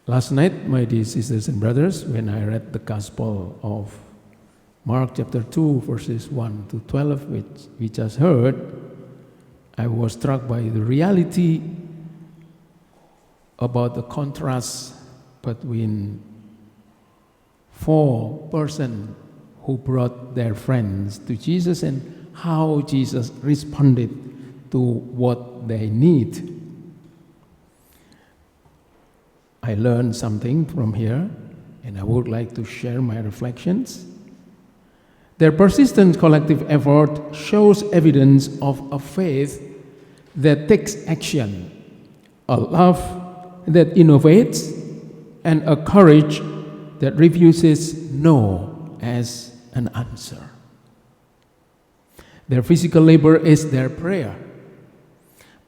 Last night, my dear sisters and brothers, when I read the Gospel of Mark chapter 2, verses 1 to 12, which we just heard, I was struck by the reality about the contrast between 4 persons who brought their friends to Jesus and how Jesus responded to what they need. I learned something from here, and I would like to share my reflections. Their persistent collective effort shows evidence of a faith that takes action, a love that innovates, and a courage that refuses no as an answer. Their physical labor is their prayer,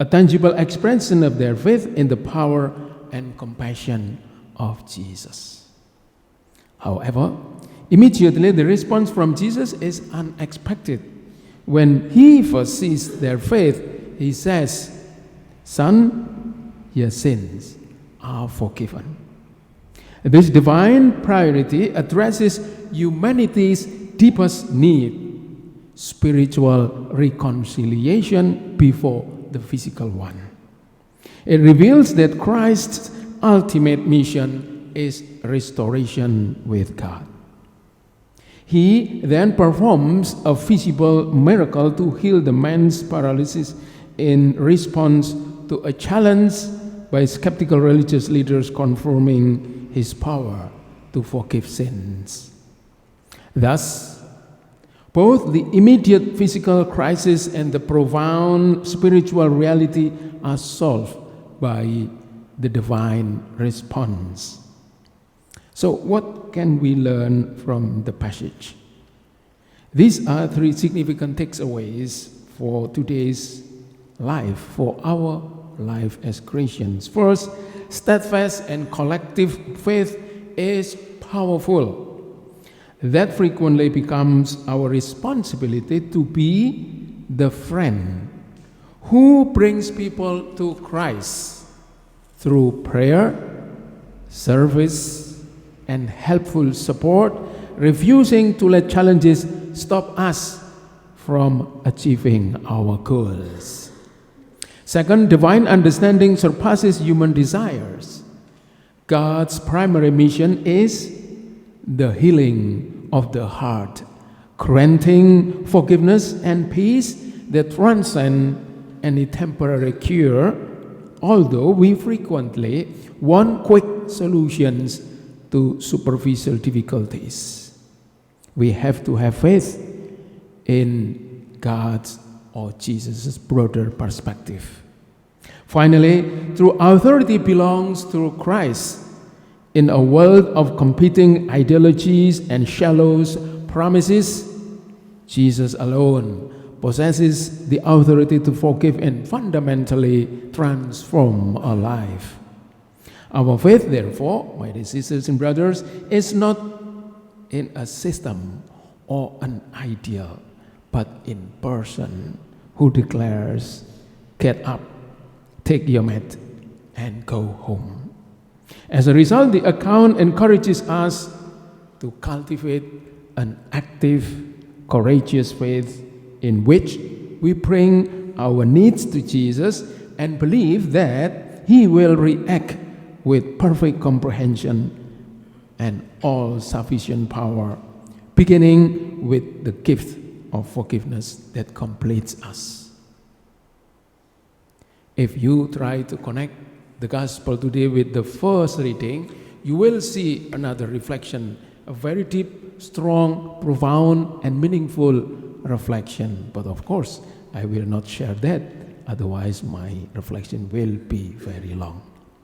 a tangible expression of their faith in the power and compassion of Jesus. However, immediately the response from Jesus is unexpected. When he first sees their faith, he says, "Son, your sins are forgiven." This divine priority addresses humanity's deepest need, spiritual reconciliation before the physical one. It reveals that Christ's ultimate mission is restoration with God. He then performs a visible miracle to heal the man's paralysis in response to a challenge by skeptical religious leaders confirming his power to forgive sins. Thus, both the immediate physical crisis and the profound spiritual reality are solved by the divine response. So, what can we learn from the passage? These are 3 significant takeaways for today's life, for our life as Christians. First, steadfast and collective faith is powerful. That frequently becomes our responsibility to be the friend who brings people to Christ through prayer, service, and helpful support, refusing to let challenges stop us from achieving our goals. Second, divine understanding surpasses human desires. God's primary mission is the healing of the heart, granting forgiveness and peace that transcend any temporary cure, although we frequently want quick solutions to superficial difficulties. We have to have faith in God's or Jesus' broader perspective. Finally, true authority belongs to Christ. In a world of competing ideologies and shallow promises, Jesus alone possesses the authority to forgive and fundamentally transform our life. Our faith, therefore, my dear sisters and brothers, is not in a system or an ideal, but in person who declares, "Get up, take your mat, and go home." As a result, the account encourages us to cultivate an active, courageous faith in which we bring our needs to Jesus and believe that He will react with perfect comprehension and all-sufficient power, beginning with the gift of forgiveness that completes us. If you try to connect the gospel today with the first reading, you will see another reflection, a very deep, strong, profound, and meaningful reflection. But of course, I will not share that, otherwise my reflection will be very long.